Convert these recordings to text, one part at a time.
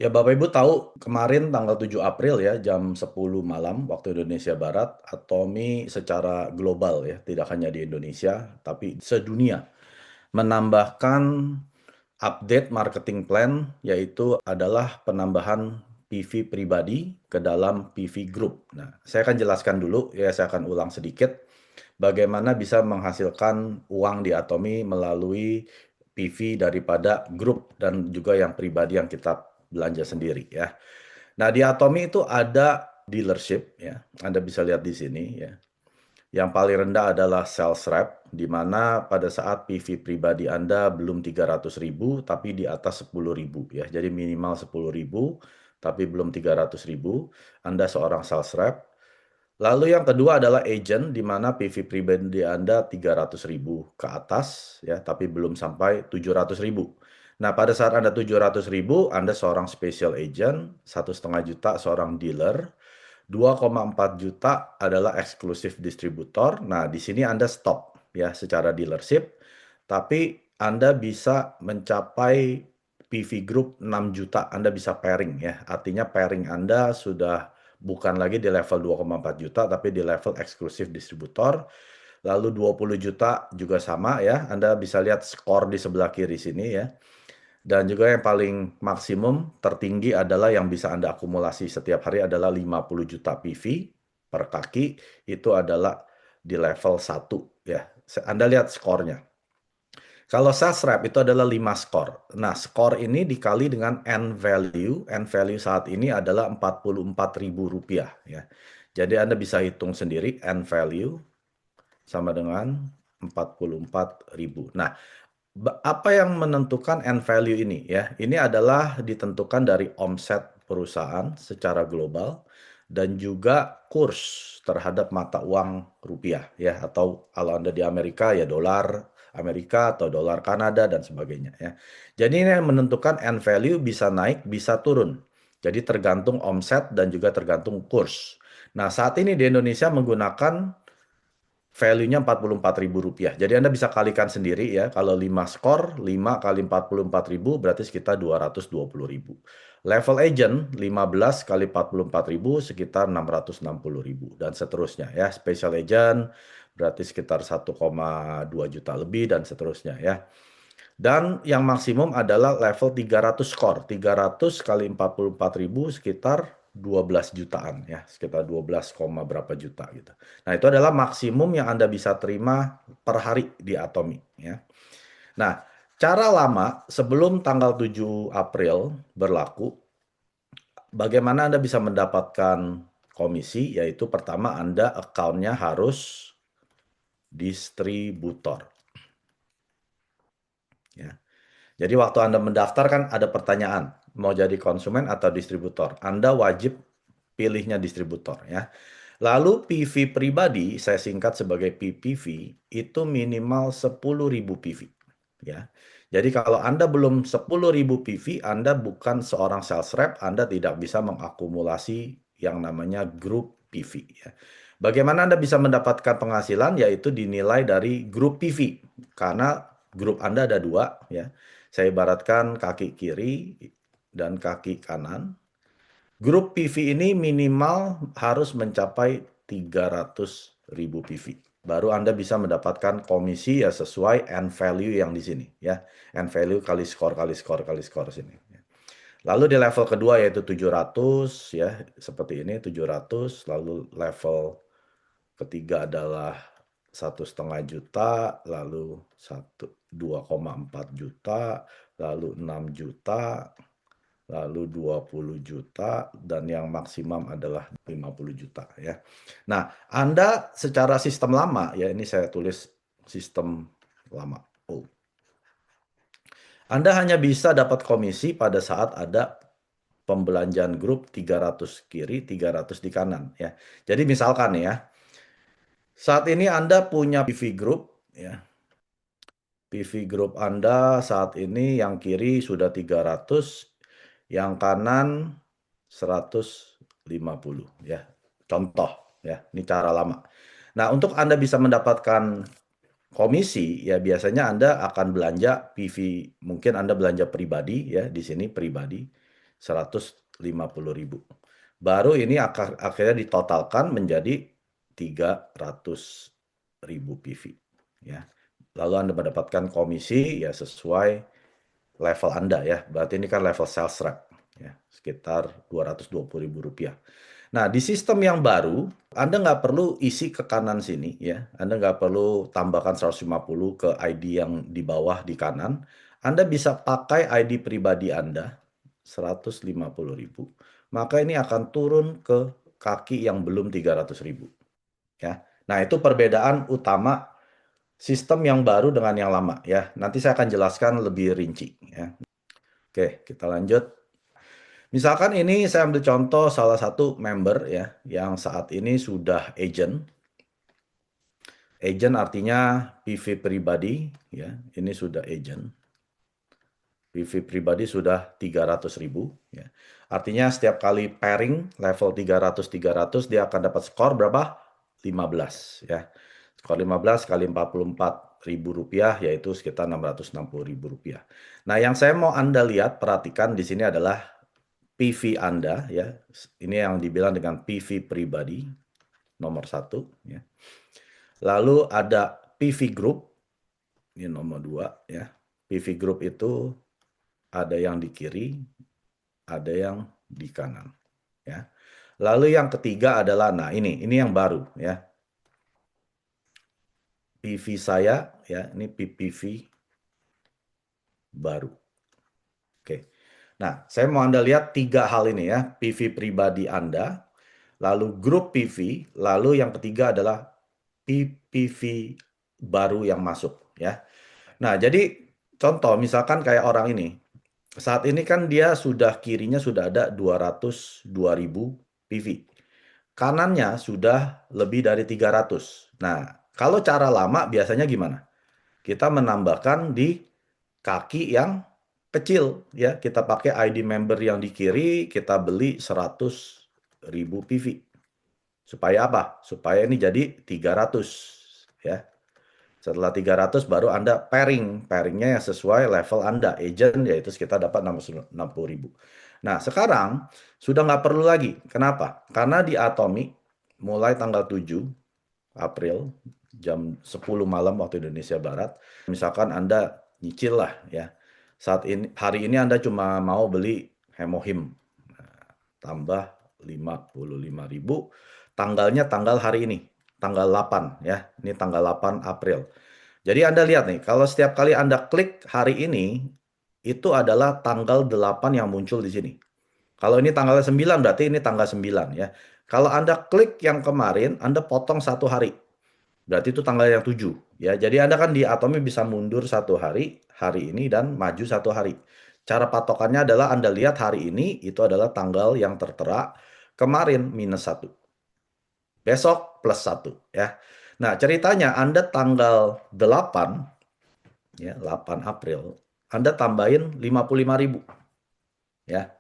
Ya, Bapak Ibu tahu kemarin tanggal 7 April ya, jam 10 malam waktu Indonesia Barat, Atomi secara global ya, tidak hanya di Indonesia, tapi sedunia, menambahkan update marketing plan, yaitu adalah penambahan PV pribadi ke dalam PV Group. Nah, saya akan jelaskan dulu, ya saya akan ulang sedikit, bagaimana bisa menghasilkan uang di Atomi melalui PV daripada grup dan juga yang pribadi yang kita belanja sendiri ya. Nah, di Atomi itu ada dealership ya. Anda bisa lihat di sini ya. Yang paling rendah adalah sales rep, di mana pada saat PV pribadi Anda belum 300.000, tapi di atas 10.000 ya. Jadi minimal 10.000, tapi belum 300.000. Anda seorang sales rep. Lalu yang kedua adalah agent, di mana PV pribadi Anda 300.000 ke atas ya, tapi belum sampai 700.000. Nah, pada saat Anda 700.000, Anda seorang special agent, 1,5 juta seorang dealer, 2,4 juta adalah eksklusif distributor. Nah, di sini Anda stop ya secara dealership, tapi Anda bisa mencapai PV Group 6 juta, Anda bisa pairing ya. Artinya pairing Anda sudah bukan lagi di level 2,4 juta, tapi di level eksklusif distributor. Lalu 20 juta juga sama ya, Anda bisa lihat skor di sebelah kiri sini ya. Dan juga yang paling maksimum tertinggi adalah yang bisa Anda akumulasi setiap hari adalah 50 juta PV per kaki. Itu adalah di level 1 ya. Anda lihat skornya. Kalau sales rep itu adalah 5 skor. Nah, skor ini dikali dengan end value. End value saat ini adalah Rp44.000 ya. Jadi Anda bisa hitung sendiri end value sama dengan 44.000. Nah, apa yang menentukan end value ini ya? Ini adalah ditentukan dari omset perusahaan secara global dan juga kurs terhadap mata uang rupiah ya, atau kalau Anda di Amerika ya dolar Amerika atau dolar Kanada dan sebagainya ya. Jadi ini yang menentukan end value bisa naik, bisa turun. Jadi tergantung omset dan juga tergantung kurs. Nah, saat ini di Indonesia menggunakan value-nya Rp44.000. Jadi Anda bisa kalikan sendiri ya, kalau 5 skor, 5 kali 44.000 berarti sekitar 220.000. Level agent, 15 kali 44.000 sekitar 660.000 dan seterusnya ya. Special agent berarti sekitar 1,2 juta lebih dan seterusnya ya. Dan yang maksimum adalah level 300 skor. 300 kali 44.000 sekitar 12 jutaan ya, sekitar 12, berapa juta gitu. Nah, itu adalah maksimum yang Anda bisa terima per hari di Atomi ya. Nah, cara lama sebelum tanggal 7 April berlaku, bagaimana Anda bisa mendapatkan komisi, yaitu pertama Anda account-nya harus distributor ya. Jadi waktu Anda mendaftar kan ada pertanyaan, mau jadi konsumen atau distributor. Anda wajib pilihnya distributor ya. Lalu PV pribadi, saya singkat sebagai PPV, itu minimal 10.000 PV ya. Jadi kalau Anda belum 10.000 PV, Anda bukan seorang sales rep, Anda tidak bisa mengakumulasi yang namanya grup PV ya. Bagaimana Anda bisa mendapatkan penghasilan, yaitu dinilai dari grup PV, karena grup Anda ada dua ya. Saya ibaratkan kaki kiri dan kaki kanan. Grup PV ini minimal harus mencapai 300.000 PV. Baru Anda bisa mendapatkan komisi ya sesuai end value yang di sini ya. End value kali skor kali skor kali skor sini. Lalu di level kedua yaitu 700 ya, seperti ini 700. Lalu level ketiga adalah 1,5 juta, lalu 2,4 juta, lalu 6 juta, lalu 20 juta, dan yang maksimum adalah 50 juta ya. Nah, Anda secara sistem lama ya, ini saya tulis sistem lama. Anda hanya bisa dapat komisi pada saat ada pembelanjaan grup 300 kiri, 300 di kanan ya. Jadi misalkan ya, saat ini Anda punya PV Group ya. PV Group Anda saat ini yang kiri sudah 300, yang kanan 150 ya. Contoh ya, ini cara lama. Nah, untuk Anda bisa mendapatkan komisi ya biasanya Anda akan belanja PV, mungkin Anda belanja pribadi ya, di sini pribadi 150.000. Baru ini akhirnya ditotalkan menjadi 300.000 PV. Ya. Lalu Anda mendapatkan komisi ya sesuai level Anda ya. Berarti ini kan level sales rep ya, sekitar Rp220.000. Nah, di sistem yang baru, Anda nggak perlu isi ke kanan sini ya. Anda nggak perlu tambahkan 150 ke ID yang di bawah di kanan. Anda bisa pakai ID pribadi Anda, 150.000. Maka ini akan turun ke kaki yang belum 300.000 ya. Nah, itu perbedaan utama sistem yang baru dengan yang lama ya. Nanti saya akan jelaskan lebih rinci ya. Oke, kita lanjut. Misalkan ini saya ambil contoh salah satu member ya yang saat ini sudah agent. Agent artinya PV pribadi ya. Ini sudah agent. PV pribadi sudah 300.000 ya. Artinya setiap kali pairing level 300 dia akan dapat skor berapa? 15 ya. Skor 15 kali Rp44.000 yaitu sekitar Rp660.000. Nah, yang saya mau Anda lihat, perhatikan di sini adalah PV Anda ya. Ini yang dibilang dengan PV pribadi nomor 1 ya. Lalu ada PV group, ini nomor 2 ya. PV group itu ada yang di kiri, ada yang di kanan ya. Lalu yang ketiga adalah nah ini yang baru ya. PV saya ya, ini PPV baru. Oke. Nah, saya mau Anda lihat 3 hal ini ya. PV pribadi Anda, lalu grup PV, lalu yang ketiga adalah PPV baru yang masuk ya. Nah, jadi contoh misalkan kayak orang ini. Saat ini kan dia sudah kirinya sudah ada 202.000 PV. Kanannya sudah lebih dari 300. Nah, kalau cara lama biasanya gimana? Kita menambahkan di kaki yang kecil ya. Kita pakai ID member yang di kiri, kita beli 100.000 PV. Supaya apa? Supaya ini jadi 300 ya. Setelah 300 baru Anda pairing. Pairingnya yang sesuai level Anda. Agent yaitu sekitar dapat 60.000. Nah, sekarang sudah nggak perlu lagi. Kenapa? Karena di Atomic mulai tanggal 7 April jam 10 malam waktu Indonesia Barat. Misalkan Anda nyicil lah ya. Saat ini hari ini Anda cuma mau beli Hemohim. Tambah 55.000. Tanggalnya tanggal hari ini, tanggal 8 ya. Ini tanggal 8 April. Jadi Anda lihat nih, kalau setiap kali Anda klik hari ini, itu adalah tanggal 8 yang muncul di sini. Kalau ini tanggal 9 berarti ini tanggal 9 ya. Kalau Anda klik yang kemarin, Anda potong 1 hari. Berarti itu tanggal yang 7 ya. Jadi Anda kan di Atomi bisa mundur 1 hari, hari ini dan maju 1 hari. Cara patokannya adalah Anda lihat hari ini itu adalah tanggal yang tertera, kemarin -1. Besok +1 ya. Nah, ceritanya Anda tanggal 8 ya, 8 April, Anda tambahin 55.000 ya.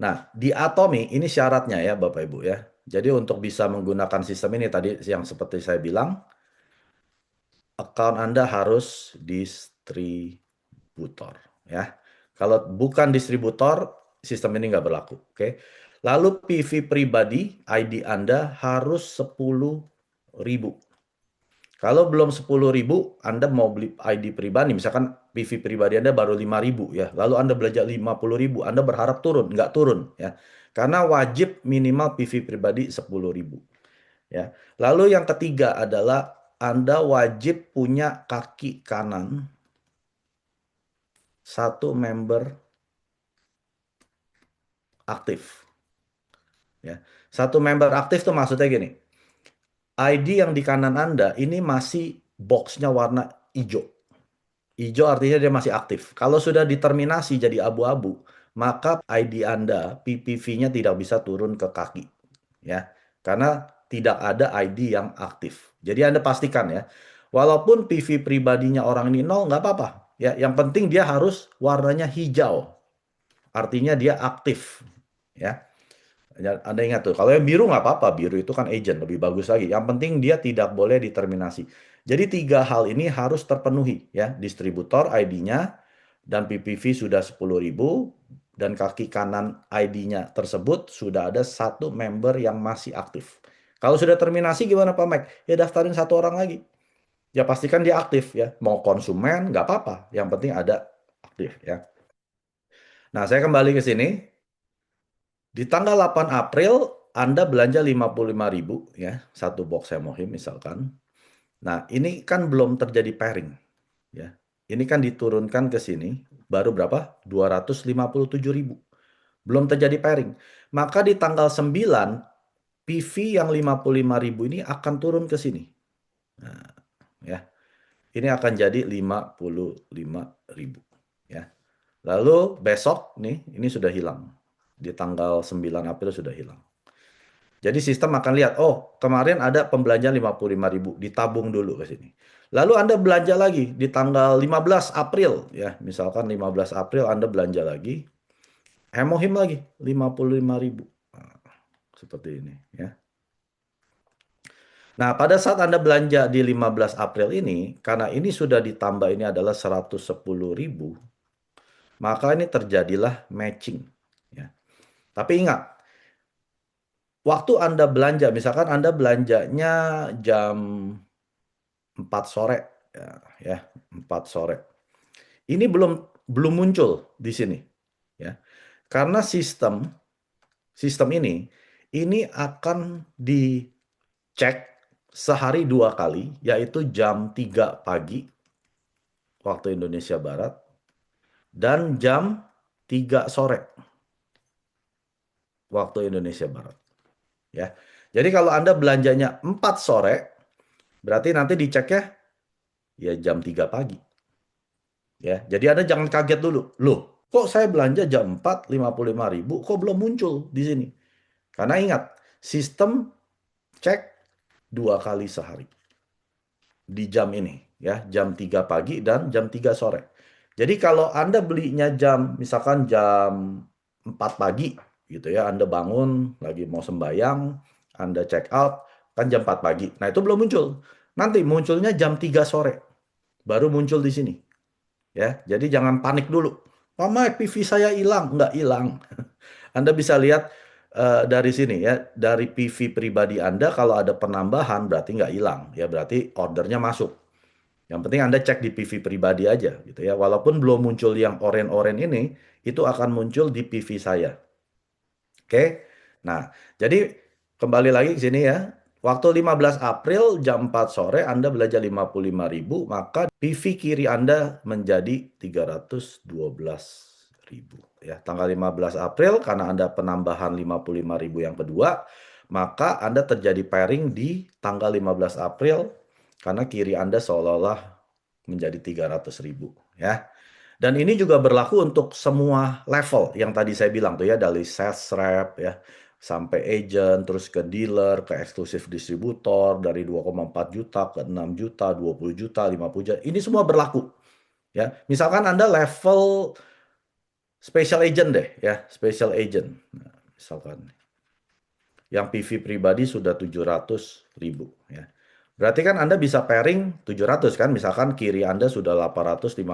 Nah, di Atomi ini syaratnya ya Bapak Ibu ya. Jadi untuk bisa menggunakan sistem ini tadi yang seperti saya bilang, account Anda harus distributor ya. Kalau bukan distributor, sistem ini nggak berlaku. Oke. Lalu PV pribadi, ID Anda harus 10.000. Kalau belum 10.000, Anda mau beli ID pribadi, misalkan PV pribadi Anda baru 5.000 ya, lalu Anda belanja 50.000, Anda berharap turun, nggak turun ya. Karena wajib minimal PV pribadi 10.000 ya. Lalu yang ketiga adalah Anda wajib punya kaki kanan 1 member aktif. Ya. 1 member aktif tuh maksudnya gini. ID yang di kanan Anda ini masih boxnya warna hijau. Hijau artinya dia masih aktif. Kalau sudah diterminasi jadi abu-abu, maka ID Anda, PPV-nya tidak bisa turun ke kaki. Ya. Karena tidak ada ID yang aktif. Jadi Anda pastikan ya, walaupun PV pribadinya orang ini 0, nggak apa-apa. Ya, yang penting dia harus warnanya hijau. Artinya dia aktif. Ya. Anda ingat tuh, kalau yang biru nggak apa-apa, biru itu kan agent, lebih bagus lagi. Yang penting dia tidak boleh diterminasi. Jadi 3 hal ini harus terpenuhi ya, distributor ID-nya dan PPV sudah 10.000, dan kaki kanan ID-nya tersebut sudah ada satu member yang masih aktif. Kalau sudah terminasi gimana Pak Mike? Ya daftarin satu orang lagi. Ya pastikan dia aktif ya. Mau konsumen nggak apa-apa. Yang penting ada aktif ya. Nah saya kembali ke sini. Di tanggal 8 April Anda belanja 55.000 ya. Satu box Semohim misalkan. Nah ini kan belum terjadi pairing ya. Ini kan diturunkan ke sini. Baru berapa? 257.000. Belum terjadi pairing. Maka di tanggal 9 PV yang 55.000 ini akan turun ke sini. Nah, ya. Ini akan jadi 55.000 ya. Lalu besok nih ini sudah hilang. Di tanggal 9 April sudah hilang. Jadi sistem akan lihat, oh kemarin ada pembelanjaan 55.000, ditabung dulu ke sini. Lalu Anda belanja lagi di tanggal 15 April ya. Misalkan 15 April Anda belanja lagi. Hemohim lagi 55.000. Nah, seperti ini ya. Nah, pada saat Anda belanja di 15 April ini, karena ini sudah ditambah ini adalah 110.000, maka ini terjadilah matching. Ya. Tapi ingat, waktu Anda belanja, misalkan Anda belanjanya jam 4 sore, ya 4 sore. Ini belum muncul di sini. Ya. Karena sistem ini akan dicek sehari 2 kali, yaitu jam 3 pagi waktu Indonesia Barat dan jam 3 sore waktu Indonesia Barat. Ya. Jadi kalau Anda belanjanya 4 sore, berarti nanti diceknya ya jam 3 pagi. Ya. Jadi Anda jangan kaget dulu. Loh, kok saya belanja jam 4, 55.000, kok belum muncul di sini? Karena ingat, sistem cek 2 kali sehari. Di jam ini, ya, jam 3 pagi dan jam 3 sore. Jadi kalau Anda belinya misalkan jam 4 pagi, gitu ya, Anda bangun, lagi mau sembayang, Anda check out, kan jam 4 pagi. Nah, itu belum muncul. Nanti munculnya jam 3 sore, baru muncul di sini. Ya, jadi jangan panik dulu. Mama, PV saya hilang. Nggak hilang. Anda bisa lihat dari sini ya, dari PV pribadi Anda, kalau ada penambahan berarti nggak hilang. Ya, berarti ordernya masuk. Yang penting Anda cek di PV pribadi aja gitu ya. Walaupun belum muncul yang oren-oren ini, itu akan muncul di PV saya. Oke. Nah, jadi kembali lagi ke sini ya. Waktu 15 April jam 4 sore Anda belanja 55.000, maka PV kiri Anda menjadi 312.000 ya. Tanggal 15 April karena Anda penambahan 55.000 yang kedua, maka Anda terjadi pairing di tanggal 15 April karena kiri Anda seolah-olah menjadi 300.000 ya. Dan ini juga berlaku untuk semua level yang tadi saya bilang tuh ya, dari sales rep ya, sampai agent, terus ke dealer, ke eksklusif distributor, dari 2,4 juta ke 6 juta, 20 juta, 50 juta. Ini semua berlaku. Ya, misalkan Anda level special agent deh ya, special agent. Nah, misalkan yang PV pribadi sudah 700.000 ya. Berarti kan Anda bisa pairing 700 kan, misalkan kiri Anda sudah 850.000,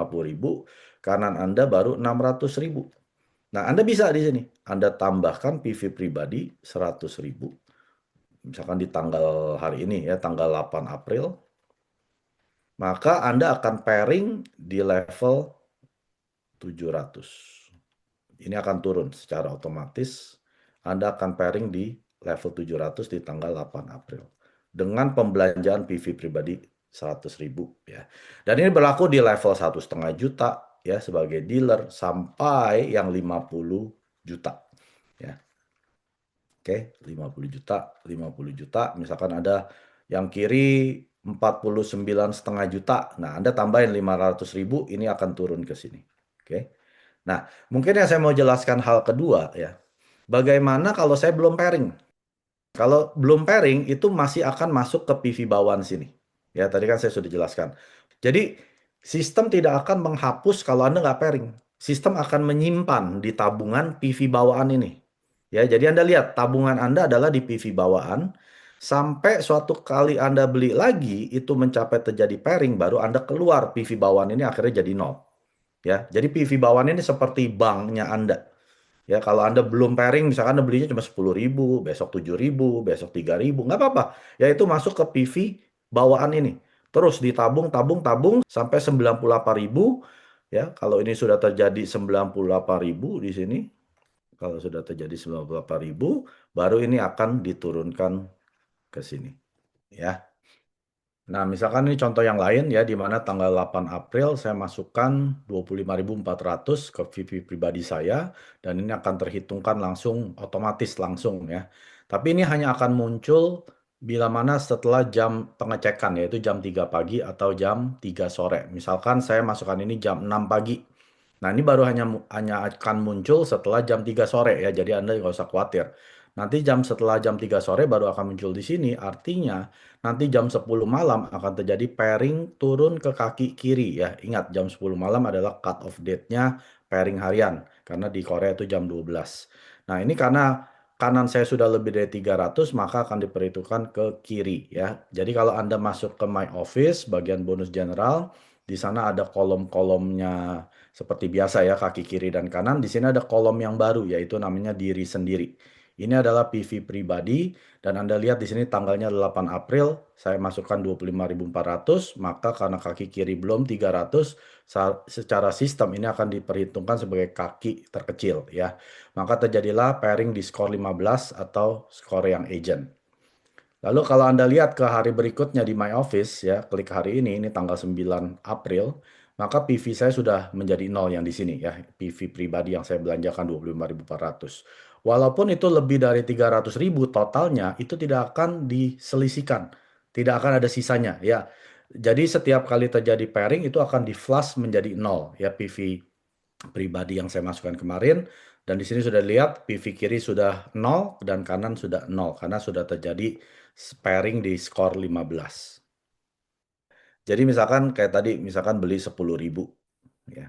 kanan Anda baru 600.000. Nah, Anda bisa di sini. Anda tambahkan PV pribadi 100.000. Misalkan di tanggal hari ini ya, tanggal 8 April. Maka Anda akan pairing di level 700. Ini akan turun secara otomatis. Anda akan pairing di level 700 di tanggal 8 April. Dengan pembelanjaan PV pribadi 100.000 ya. Dan ini berlaku di level 1,5 juta ya sebagai dealer sampai yang 50 juta ya. Oke, 50 juta, 50 juta, misalkan ada yang kiri 49,5 juta. Nah, Anda tambahin 500.000, ini akan turun ke sini. Oke. Nah, mungkin yang saya mau jelaskan hal kedua ya. Bagaimana kalau saya belum pairing? Kalau belum pairing itu masih akan masuk ke PV bawaan sini. Ya, tadi kan saya sudah jelaskan. Jadi, sistem tidak akan menghapus kalau Anda nggak pairing. Sistem akan menyimpan di tabungan PV bawaan ini. Ya, jadi Anda lihat tabungan Anda adalah di PV bawaan. Sampai suatu kali Anda beli lagi, itu mencapai terjadi pairing, baru Anda keluar PV bawaan ini akhirnya jadi nol. Ya, jadi PV bawaan ini seperti banknya Anda. Ya, kalau Anda belum pairing, misalkan Anda belinya cuma 10.000, besok 7.000, besok 3.000, nggak apa-apa. Ya itu masuk ke PV bawaan ini. Terus ditabung, tabung, tabung sampai 98.000. Ya, kalau ini sudah terjadi 98.000 di sini, kalau sudah terjadi 98.000, baru ini akan diturunkan ke sini. Ya. Nah, misalkan ini contoh yang lain ya, di mana tanggal 8 April saya masukkan 25.400 ke VV pribadi saya, dan ini akan terhitungkan langsung, otomatis langsung ya. Tapi ini hanya akan muncul bila mana setelah jam pengecekan, yaitu jam 3 pagi atau jam 3 sore. Misalkan saya masukkan ini jam 6 pagi. Nah, ini baru hanya akan muncul setelah jam 3 sore ya, jadi Anda nggak usah khawatir. Nanti setelah jam 3 sore baru akan muncul di sini, artinya nanti jam 10 malam akan terjadi pairing turun ke kaki kiri ya. Ingat jam 10 malam adalah cut off date-nya pairing harian. Karena di Korea itu jam 12. Nah ini karena kanan saya sudah lebih dari 300 maka akan diperhitungkan ke kiri ya. Jadi kalau Anda masuk ke My Office bagian bonus general, di sana ada kolom-kolomnya seperti biasa ya, kaki kiri dan kanan. Di sini ada kolom yang baru yaitu namanya diri sendiri. Ini adalah PV pribadi dan Anda lihat di sini tanggalnya 8 April, saya masukkan 25.400, maka karena kaki kiri belum 300, secara sistem ini akan diperhitungkan sebagai kaki terkecil ya. Maka terjadilah pairing di skor 15 atau skor yang agent. Lalu kalau Anda lihat ke hari berikutnya di My Office ya, klik hari ini tanggal 9 April, maka PV saya sudah menjadi nol yang di sini ya, PV pribadi yang saya belanjakan 25.400. Walaupun itu lebih dari 300.000 totalnya, itu tidak akan diselisihkan, tidak akan ada sisanya ya. Jadi setiap kali terjadi pairing itu akan di flush menjadi nol ya, PV pribadi yang saya masukkan kemarin, dan di sini sudah lihat PV kiri sudah 0 dan kanan sudah 0 karena sudah terjadi pairing di skor 15. Jadi misalkan kayak tadi, misalkan beli 10.000 ya.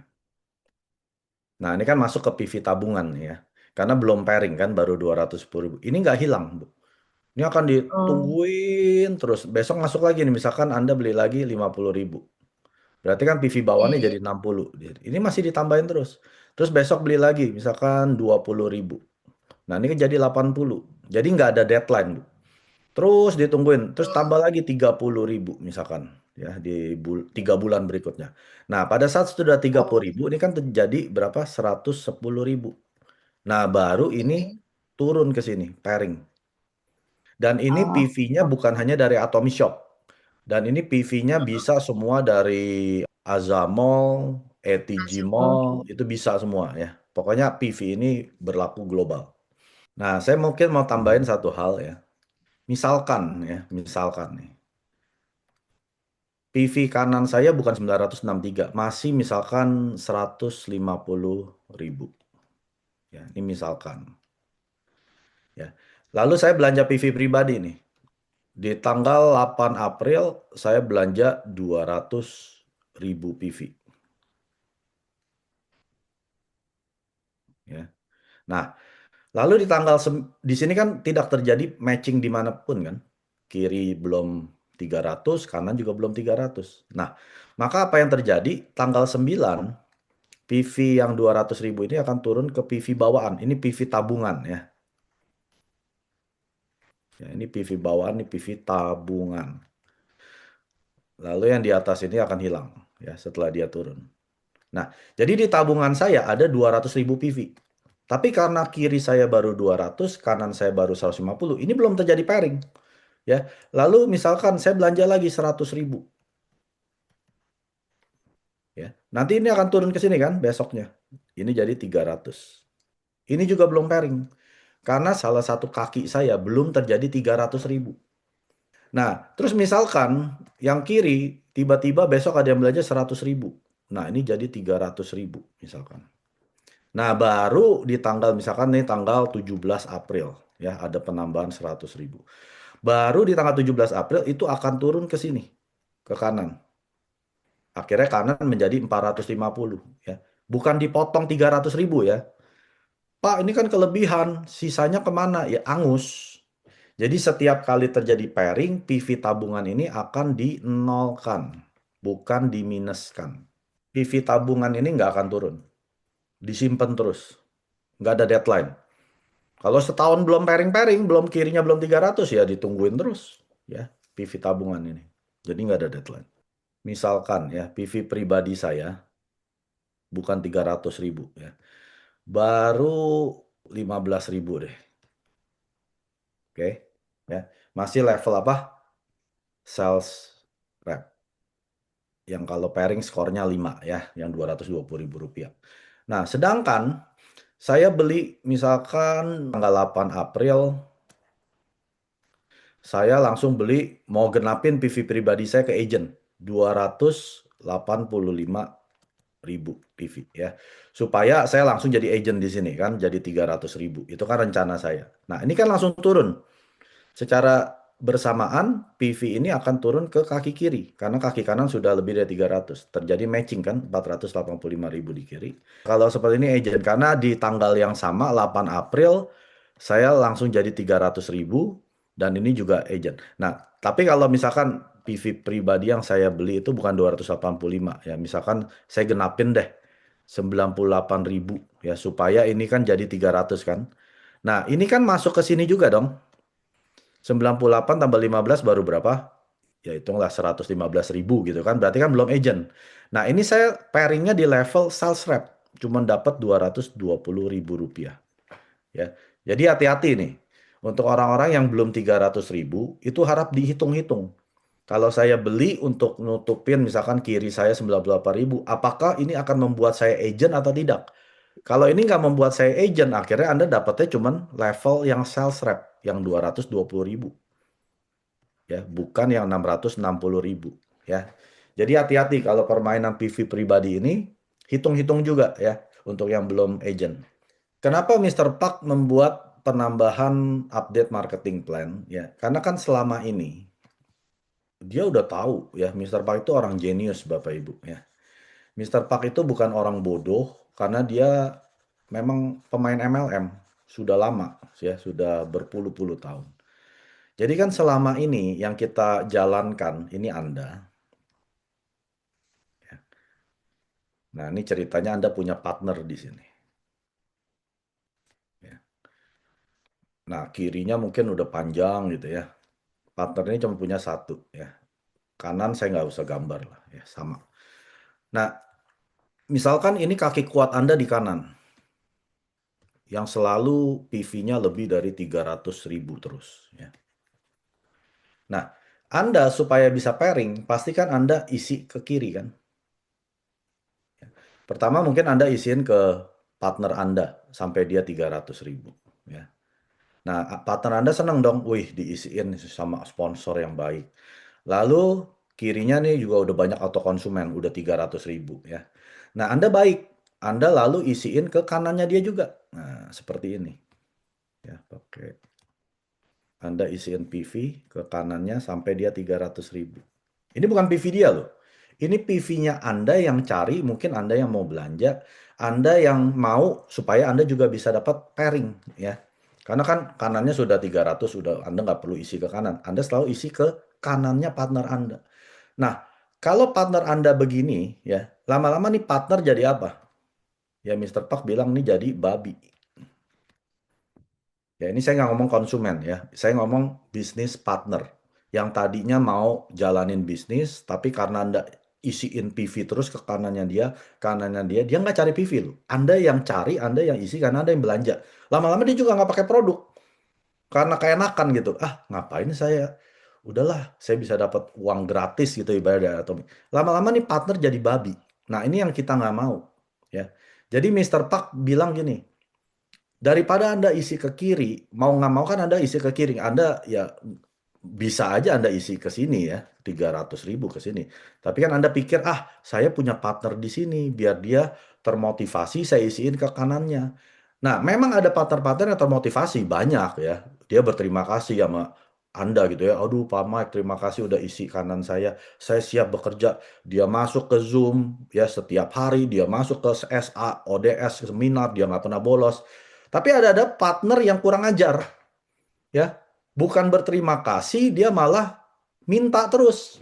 Nah, ini kan masuk ke PV tabungan ya. Karena belum pairing kan, baru 210.000. Ini nggak hilang, Bu. Ini akan Oh, ditungguin terus. Besok masuk lagi nih, misalkan Anda beli lagi 50.000. Berarti kan PV iya, bawaannya iya. jadi 60. Ini masih ditambahin terus. Terus besok beli lagi, misalkan 20.000. Nah, ini kan jadi 80. Jadi nggak ada deadline, Bu. Terus ditungguin, terus tambah Oh, lagi 30.000 misalkan ya di 3 bulan berikutnya. Nah, pada saat sudah tiga puluh oh, ribu ini kan terjadi berapa? 110.000. Nah, baru ini oke. turun ke sini, pairing. Dan ini Oh, PV-nya bukan hanya dari Atomy Shop. Dan ini PV-nya bisa semua dari Azamall, ETG oh, Mall, itu bisa semua ya. Pokoknya PV ini berlaku global. Nah, saya mungkin mau tambahin satu hal ya. Misalkan ya, misalkan nih. PV kanan saya bukan 963, masih misalkan 150.000. Ya, ini misalkan. Ya. Lalu saya belanja PV pribadi nih. Di tanggal 8 April saya belanja 200.000 PV. Ya. Nah, lalu di sini kan tidak terjadi matching dimanapun kan. Kiri belum 300, kanan juga belum 300. Nah, maka apa yang terjadi? Tanggal 9 PV yang 200.000 ini akan turun ke PV bawaan. Ini PV tabungan ya. Ya, ini PV bawaan, ini PV tabungan. Lalu yang di atas ini akan hilang ya setelah dia turun. Nah, jadi di tabungan saya ada 200.000 PV. Tapi karena kiri saya baru 200, kanan saya baru 150, ini belum terjadi pairing ya. Lalu misalkan saya belanja lagi 100.000 ya. Nanti ini akan turun ke sini kan besoknya. Ini jadi 300. Ini juga belum pairing. Karena salah satu kaki saya belum terjadi 300.000. Nah, terus misalkan yang kiri tiba-tiba besok ada yang belanja 100.000. Nah, ini jadi 300.000 misalkan. Nah, baru di tanggal misalkan nih tanggal 17 April ya ada penambahan 100.000. Baru di tanggal 17 April itu akan turun ke sini, ke kanan. Akhirnya kanan menjadi 450 ya. Bukan dipotong 300.000 ya. Pak, ini kan kelebihan, sisanya kemana? Ya angus. Jadi setiap kali terjadi pairing, PV tabungan ini akan dinolkan, bukan diminuskan. PV tabungan ini nggak akan turun, disimpan terus, nggak ada deadline. Kalau setahun belum pairing-pairing, belum kirinya belum 300 ya ditungguin terus ya PV tabungan ini. Jadi nggak ada deadline. Misalkan ya PV pribadi saya bukan 300.000 ya, baru 15.000 deh. Oke, ya masih level apa? Sales rep. Yang kalau pairing skornya 5 ya, yang 220.000 rupiah. Nah, sedangkan saya beli misalkan tanggal 8 April, saya langsung beli mau genapin PV pribadi saya ke agent 285.000 PV ya. Supaya saya langsung jadi agent di sini kan, jadi 300.000. Itu kan rencana saya. Nah, ini kan langsung turun. Secara bersamaan PV ini akan turun ke kaki kiri karena kaki kanan sudah lebih dari 300. Terjadi matching kan 485.000 di kiri. Kalau seperti ini agent karena di tanggal yang sama 8 April saya langsung jadi 300.000 dan ini juga agent. Nah, tapi kalau misalkan PV pribadi yang saya beli itu bukan 285 ya, misalkan saya genapin deh 98.000 ya supaya ini kan jadi 300 kan. Nah, ini kan masuk ke sini juga dong. 98 tambah 15 baru berapa? Ya hitunglah 115.000 gitu kan. Berarti kan belum agent. Nah ini saya pairingnya di level sales rep. Cuman dapat 220.000 rupiah. Ya. Jadi hati-hati nih. Untuk orang-orang yang belum 300.000 itu harap dihitung-hitung. Kalau saya beli untuk nutupin misalkan kiri saya 98.000, apakah ini akan membuat saya agent atau tidak? Kalau ini nggak membuat saya agent, akhirnya Anda dapatnya cuman level yang sales rep, yang 220.000 ya, bukan yang 660.000 ya. Jadi hati-hati kalau permainan PV pribadi ini, hitung-hitung juga ya untuk yang belum agent. Kenapa Mr. Park membuat penambahan update marketing plan ya? Karena kan selama ini dia udah tahu ya, Mr. Park itu orang jenius Bapak Ibu ya. Mr. Park itu bukan orang bodoh karena dia memang pemain MLM sudah lama ya, sudah berpuluh-puluh tahun. Jadi kan selama ini yang kita jalankan ini Anda. Ya. Nah, ini ceritanya Anda punya partner di sini. Ya. Nah, kirinya mungkin udah panjang gitu ya. Partner ini cuma punya satu ya. Kanan saya nggak usah gambar lah ya, sama. Nah, misalkan ini kaki kuat Anda di kanan. Yang selalu PV-nya lebih dari 300.000 terus. Ya. Nah, Anda supaya bisa pairing, pastikan Anda isi ke kiri kan. Pertama mungkin Anda isiin ke partner Anda sampai dia 300.000. Ya. Nah, partner Anda senang dong, wih diisiin sama sponsor yang baik. Lalu kirinya nih juga udah banyak auto konsumen, udah 300.000 ya. Nah, Anda baik, Anda lalu isiin ke kanannya dia juga. Nah, seperti ini. Ya, pakai Anda isiin PV ke kanannya sampai dia 300.000. Ini bukan PV dia loh. Ini PV-nya Anda yang cari, mungkin Anda yang mau belanja, Anda yang mau supaya Anda juga bisa dapat pairing ya. Karena kan kanannya sudah 300, sudah Anda nggak perlu isi ke kanan. Anda selalu isi ke kanannya partner Anda. Nah, kalau partner Anda begini ya, lama-lama nih partner jadi apa? Ya Mister Park bilang nih jadi babi. Ya, ini saya nggak ngomong konsumen ya, saya ngomong bisnis partner yang tadinya mau jalanin bisnis, tapi karena Anda isiin PV terus ke kanannya dia nggak cari PV loh. Anda yang cari, Anda yang isi, karena Anda yang belanja. Lama-lama dia juga nggak pakai produk, karena keenakan gitu. Ah, ngapain saya? Udahlah, saya bisa dapat uang gratis gitu ibaratnya. Atau lama-lama nih partner jadi babi. Nah, ini yang kita nggak mau ya. Jadi Mister Park bilang gini, daripada Anda isi ke kiri, mau nggak mau kan Anda isi ke kiri. Anda ya bisa aja Anda isi ke sini ya, 300.000 ke sini. Tapi kan Anda pikir, ah saya punya partner di sini, biar dia termotivasi, saya isiin ke kanannya. Nah, memang ada partner-partner yang termotivasi, banyak ya. Dia berterima kasih sama Anda gitu ya. Aduh Pak Mike, terima kasih udah isi kanan saya siap bekerja. Dia masuk ke Zoom ya setiap hari, dia masuk ke SA, ODS, seminar, dia nggak pernah bolos. Tapi ada partner yang kurang ajar, ya. Bukan berterima kasih, dia malah minta terus.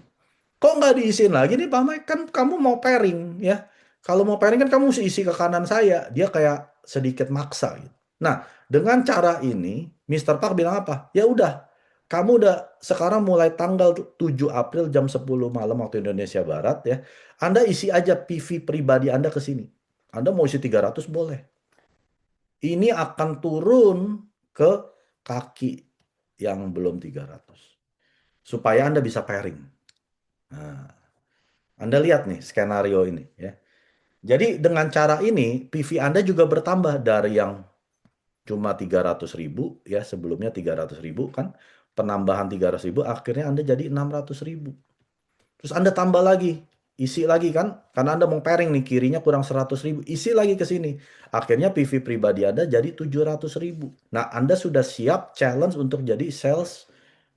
Kok nggak diisiin lagi nih Pak Mike? Kan kamu mau pairing, ya. Kalau mau pairing kan kamu mesti isi ke kanan saya. Dia kayak sedikit maksa gitu. Nah, dengan cara ini, Mr. Park bilang apa? Ya udah, kamu udah sekarang mulai tanggal 7 April jam 10 malam waktu Indonesia Barat ya, Anda isi aja PV pribadi Anda ke sini. Anda mau isi 300 boleh. Ini akan turun ke kaki yang belum 300. Supaya Anda bisa pairing. Nah, Anda lihat nih skenario ini ya. Jadi dengan cara ini PV Anda juga bertambah dari yang cuma 300.000 ya, sebelumnya 300.000 kan, penambahan 300.000 akhirnya Anda jadi 600.000. Terus Anda tambah lagi, isi lagi kan, karena Anda mau pairing nih, kirinya kurang 100.000, isi lagi ke sini. Akhirnya PV pribadi Anda jadi 700.000. Nah, Anda sudah siap challenge untuk jadi sales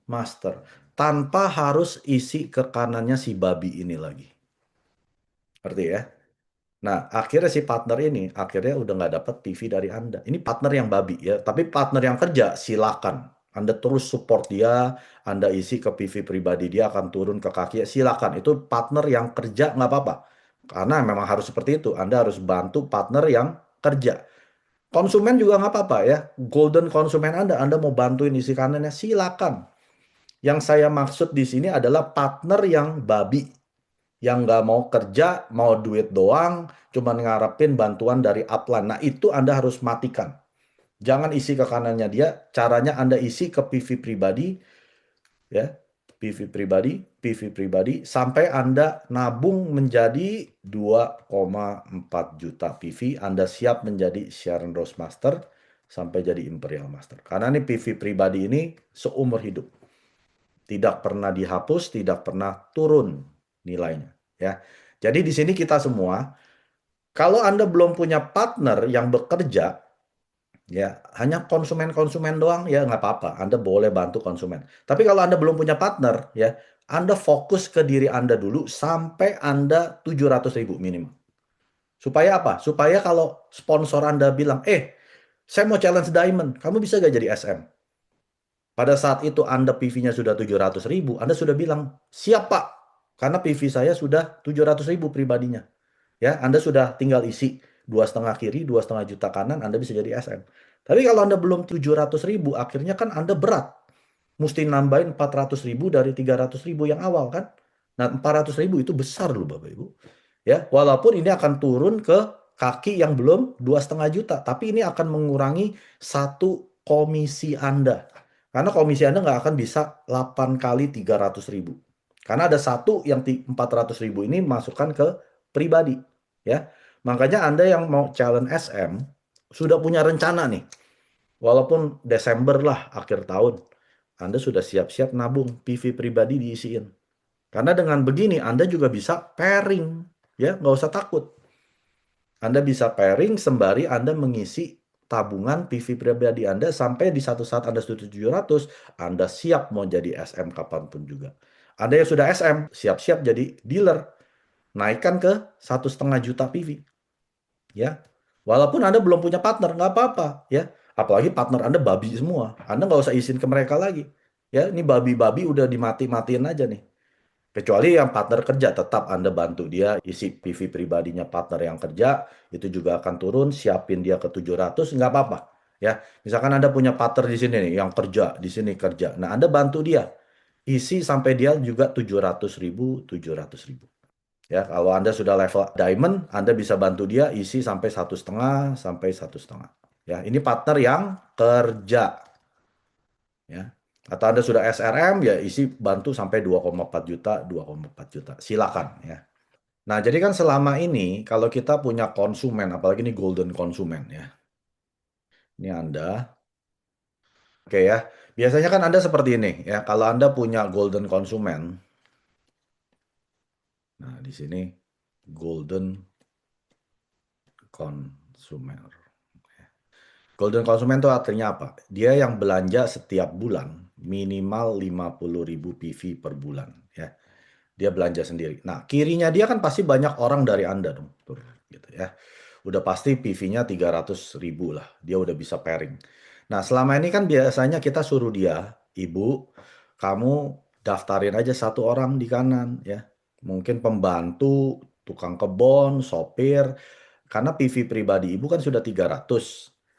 master. Tanpa harus isi ke kanannya si babi ini lagi. Ngerti ya? Nah, akhirnya si partner ini akhirnya udah nggak dapat PV dari Anda. Ini partner yang babi ya, tapi partner yang kerja silakan. Anda terus support dia, Anda isi ke PV pribadi dia akan turun ke kaki, silakan. Itu partner yang kerja nggak apa-apa. Karena memang harus seperti itu. Anda harus bantu partner yang kerja. Konsumen juga nggak apa-apa ya. Golden konsumen Anda mau bantuin isi kanannya, silakan. Yang saya maksud di sini adalah partner yang babi yang nggak mau kerja, mau duit doang, cuman ngarepin bantuan dari upline. Nah, itu Anda harus matikan. Jangan isi ke kanannya dia, caranya Anda isi ke PV pribadi, ya, PV pribadi, sampai Anda nabung menjadi 2,4 juta PV, Anda siap menjadi Sharon Rose Master, sampai jadi Imperial Master. Karena ini PV pribadi ini seumur hidup. Tidak pernah dihapus, tidak pernah turun nilainya. Ya, jadi di sini kita semua, kalau Anda belum punya partner yang bekerja, ya hanya konsumen-konsumen doang, ya nggak apa-apa. Anda boleh bantu konsumen. Tapi kalau Anda belum punya partner, ya Anda fokus ke diri Anda dulu sampai Anda 700.000 minimal. Supaya apa? Supaya kalau sponsor Anda bilang, saya mau challenge Diamond, kamu bisa gak jadi SM? Pada saat itu Anda PV-nya sudah 700.000, Anda sudah bilang, siap Pak, karena PV saya sudah 700.000 pribadinya. Ya, Anda sudah tinggal isi 2,5 kiri, 2,5 juta kanan, Anda bisa jadi SM. Tapi kalau Anda belum 700.000, akhirnya kan Anda berat. Mesti nambahin 400.000 dari 300.000 yang awal kan. Nah, 400.000 itu besar loh Bapak Ibu. Ya, walaupun ini akan turun ke kaki yang belum 2,5 juta, tapi ini akan mengurangi satu komisi Anda. Karena komisi Anda nggak akan bisa 8 kali 300.000. Karena ada satu yang 400.000 ini masukkan ke pribadi. Ya, makanya Anda yang mau challenge SM, sudah punya rencana nih. Walaupun Desember lah, akhir tahun. Anda sudah siap-siap nabung, PV pribadi diisiin. Karena dengan begini Anda juga bisa pairing. Ya, nggak usah takut. Anda bisa pairing sembari Anda mengisi tabungan PV pribadi Anda sampai di satu saat Anda sudah 700, Anda siap mau jadi SM kapanpun juga. Anda yang sudah SM, siap-siap jadi dealer. Naikkan ke 1,5 juta PV. Ya, walaupun Anda belum punya partner, nggak apa-apa. Ya, apalagi partner Anda babi semua. Anda nggak usah izin ke mereka lagi. Ya, ini babi-babi udah dimati-matiin aja nih. Kecuali yang partner kerja, tetap Anda bantu dia isi PV pribadinya partner yang kerja, itu juga akan turun, siapin dia ke 700, nggak apa-apa. Ya, misalkan Anda punya partner di sini nih, yang kerja, di sini kerja. Nah, Anda bantu dia, isi sampai dia juga 700.000, 700.000. Ya, kalau Anda sudah level diamond, Anda bisa bantu dia isi sampai 1,5 sampai 1,5. Ya, ini partner yang kerja. Ya. Atau Anda sudah SRM, ya isi bantu sampai 2,4 juta, 2,4 juta. Silakan ya. Nah, jadi kan selama ini kalau kita punya konsumen, apalagi ini golden konsumen ya. Ini Anda. Oke ya. Biasanya kan Anda seperti ini ya. Kalau Anda punya golden konsumen. Nah, di sini golden consumer. Golden konsumen itu artinya apa? Dia yang belanja setiap bulan minimal 50.000 PV per bulan ya. Dia belanja sendiri. Nah, kirinya dia kan pasti banyak orang dari Anda dong. Tuh, gitu ya. Udah pasti PV-nya 300.000 lah. Dia udah bisa pairing. Nah, selama ini kan biasanya kita suruh dia, Ibu, kamu daftarin aja satu orang di kanan ya. Mungkin pembantu, tukang kebon, sopir. Karena PV pribadi ibu kan sudah 300.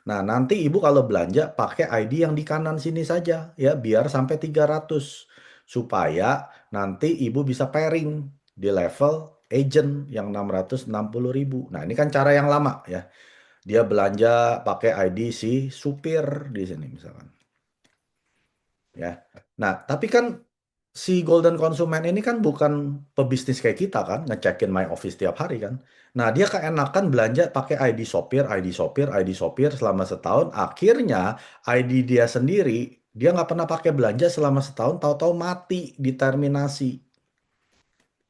Nah, nanti ibu kalau belanja pakai ID yang di kanan sini saja ya, biar sampai 300. Supaya nanti ibu bisa pairing di level agent yang 660.000. Nah, ini kan cara yang lama ya. Dia belanja pakai ID si supir di sini misalkan. Ya. Nah, tapi kan si golden konsumen ini kan bukan pebisnis kayak kita kan, ngecekin My Office tiap hari kan. Nah, dia keenakan belanja pakai ID sopir, ID sopir, ID sopir selama setahun. Akhirnya ID dia sendiri, dia nggak pernah pakai belanja selama setahun, tahu-tahu mati di terminasi.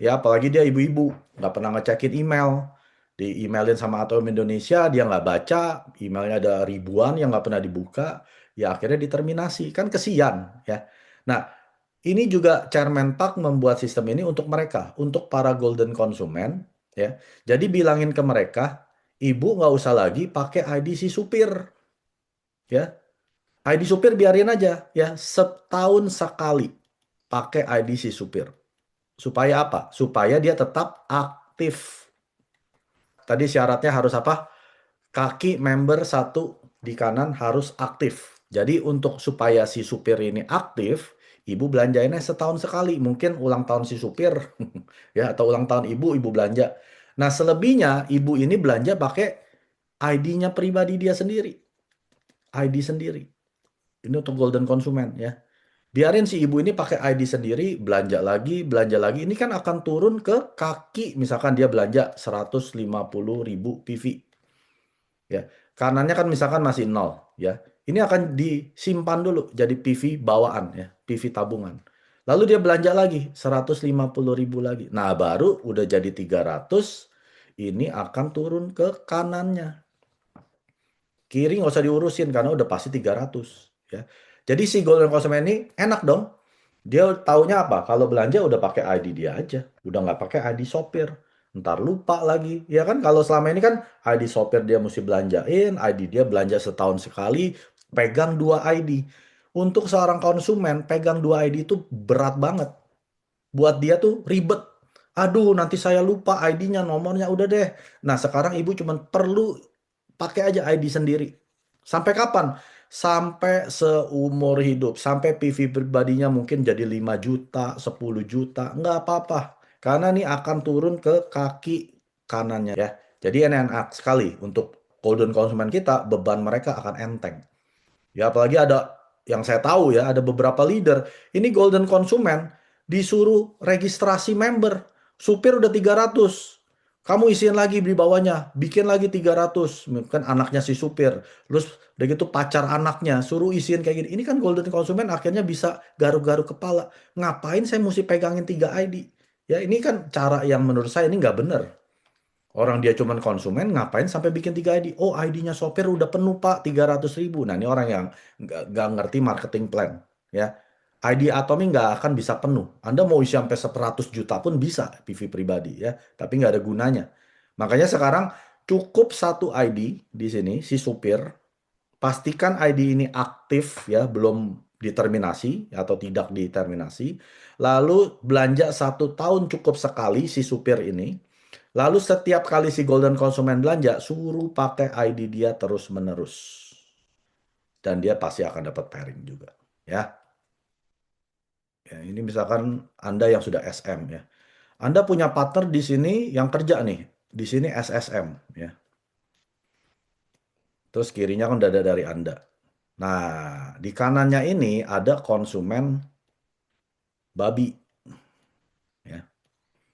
Ya, apalagi dia ibu-ibu, nggak pernah ngecekin email. Di-emailin sama ATM Indonesia, dia nggak baca, emailnya ada ribuan yang nggak pernah dibuka, ya akhirnya diterminasi. Kan kesian ya. Nah, ini juga Chairman Park membuat sistem ini untuk mereka, untuk para golden konsumen, ya. Jadi bilangin ke mereka, ibu nggak usah lagi pakai ID si supir, ya. ID supir biarin aja, ya. Setahun sekali pakai ID si supir. Supaya apa? Supaya dia tetap aktif. Tadi syaratnya harus apa? Kaki member satu di kanan harus aktif. Jadi untuk supaya si supir ini aktif, ibu belanjainnya setahun sekali. Mungkin ulang tahun si supir, ya atau ulang tahun ibu belanja. Nah selebihnya ibu ini belanja pakai ID-nya pribadi dia sendiri, ID sendiri. Ini untuk golden konsumen ya. Biarin si ibu ini pakai ID sendiri, belanja lagi. Ini kan akan turun ke kaki. Misalkan dia belanja 150.000 PV. Ya, kanannya kan misalkan masih nol ya. Ini akan disimpan dulu jadi PV bawaan ya, PV tabungan. Lalu dia belanja lagi 150.000 lagi. Nah, baru udah jadi 300, ini akan turun ke kanannya. Kiri nggak usah diurusin karena udah pasti 300 ya. Jadi si golden consumer ini enak dong. Dia taunya apa? Kalau belanja udah pakai ID dia aja, udah nggak pakai ID sopir. Ntar lupa lagi, ya kan? Kalau selama ini kan ID sopir dia mesti belanjain, ID dia belanja setahun sekali, pegang dua ID. Untuk seorang konsumen, pegang dua ID itu berat banget. Buat dia tuh ribet. Aduh, nanti saya lupa ID-nya, nomornya udah deh. Nah, sekarang ibu cuma perlu pakai aja ID sendiri. Sampai kapan? Sampai seumur hidup. Sampai PV pribadinya mungkin jadi 5 juta, 10 juta. Nggak apa-apa. Karena ini akan turun ke kaki kanannya ya. Jadi enak sekali untuk golden konsumen kita, beban mereka akan enteng. Ya apalagi ada yang saya tahu ya, ada beberapa leader. Ini golden konsumen disuruh registrasi member. Supir udah 300. Kamu isiin lagi di bawahnya, bikin lagi 300. Kan anaknya si supir. Terus udah gitu pacar anaknya, suruh isiin kayak gini. Ini kan golden konsumen akhirnya bisa garuk-garuk kepala. Ngapain saya mesti pegangin 3 ID? Ya ini kan cara yang menurut saya ini nggak bener. Orang dia cuman konsumen, ngapain sampai bikin 3 ID? Oh, ID-nya sopir udah penuh, Pak, 300.000. Nah, ini orang yang nggak ngerti marketing plan. Ya. ID Atomi nggak akan bisa penuh. Anda mau isi sampai 100 juta pun bisa, PV pribadi. Ya. Tapi nggak ada gunanya. Makanya sekarang cukup satu ID di sini, si supir. Pastikan ID ini aktif, ya, belum diterminasi atau tidak diterminasi. Lalu belanja 1 tahun cukup sekali si supir ini. Lalu setiap kali si golden konsumen belanja, suruh pakai ID dia terus-menerus. Dan dia pasti akan dapat pairing juga. Ya. Ya, ini misalkan Anda yang sudah SM ya. Anda punya partner di sini yang kerja nih. Di sini SSM ya. Terus kirinya kan dada dari Anda. Nah, di kanannya ini ada konsumen babi ya.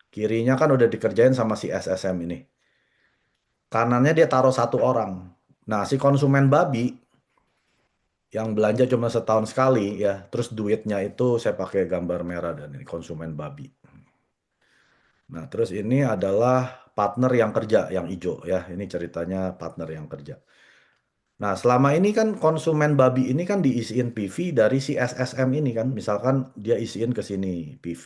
Kirinya kan udah dikerjain sama si SSM ini. Kanannya dia taruh satu orang. Nah, si konsumen babi yang belanja cuma setahun sekali ya, terus duitnya itu saya pakai gambar merah dan ini konsumen babi. Nah, terus ini adalah partner yang kerja yang hijau ya. Ini ceritanya partner yang kerja. Nah, selama ini kan konsumen babi ini kan diisiin PV dari si SSM ini kan. Misalkan dia isiin ke sini PV.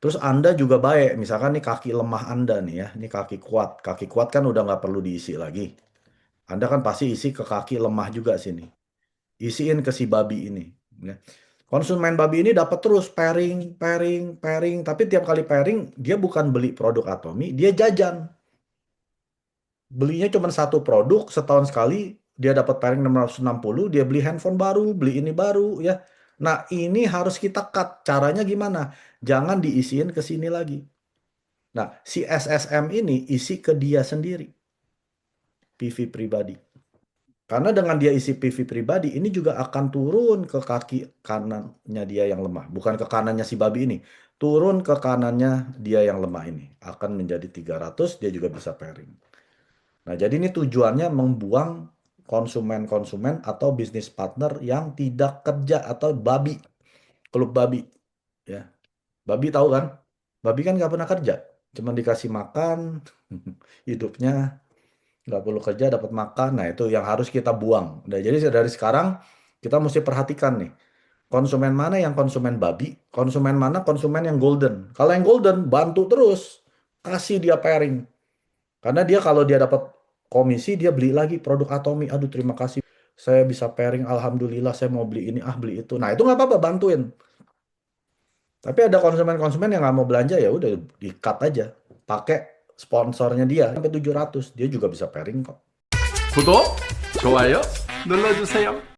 Terus Anda juga baik, misalkan nih kaki lemah Anda nih ya, ini kaki kuat. Kaki kuat kan udah nggak perlu diisi lagi. Anda kan pasti isi ke kaki lemah juga sini. Isiin ke si babi ini. Ya. Konsumen babi ini dapat terus pairing, pairing, pairing. Tapi tiap kali pairing, dia bukan beli produk Atomi, dia jajan. belinya cuma satu produk, setahun sekali dia dapat pairing 660, dia beli handphone baru, beli ini baru ya. Nah, ini harus kita cut. Caranya gimana? Jangan diisiin ke sini lagi. Nah, si SSM ini isi ke dia sendiri, PV pribadi. Karena dengan dia isi PV pribadi, ini juga akan turun ke kaki kanannya dia yang lemah. Bukan ke kanannya si babi ini. Turun ke kanannya dia yang lemah ini. Akan menjadi 300, dia juga bisa pairing. Nah, jadi ini tujuannya membuang konsumen-konsumen atau bisnis partner yang tidak kerja atau babi, klub babi. Ya, babi tahu kan? Babi kan nggak pernah kerja, cuma dikasih makan, hidupnya nggak perlu kerja dapat makan. Nah, itu yang harus kita buang. Nah, jadi dari sekarang kita mesti perhatikan nih, konsumen mana yang konsumen babi, konsumen mana konsumen yang golden. Kalau yang golden, bantu terus, kasih dia pairing. Karena dia kalau dia dapat komisi, dia beli lagi produk Atomi. Aduh, terima kasih. Saya bisa pairing, alhamdulillah. Saya mau beli ini, beli itu. Nah, itu nggak apa-apa, bantuin. Tapi ada konsumen-konsumen yang nggak mau belanja, ya udah di-cut aja. Pakai sponsornya dia sampai 700. Dia juga bisa pairing kok. 구독, 좋아요 눌러주세요.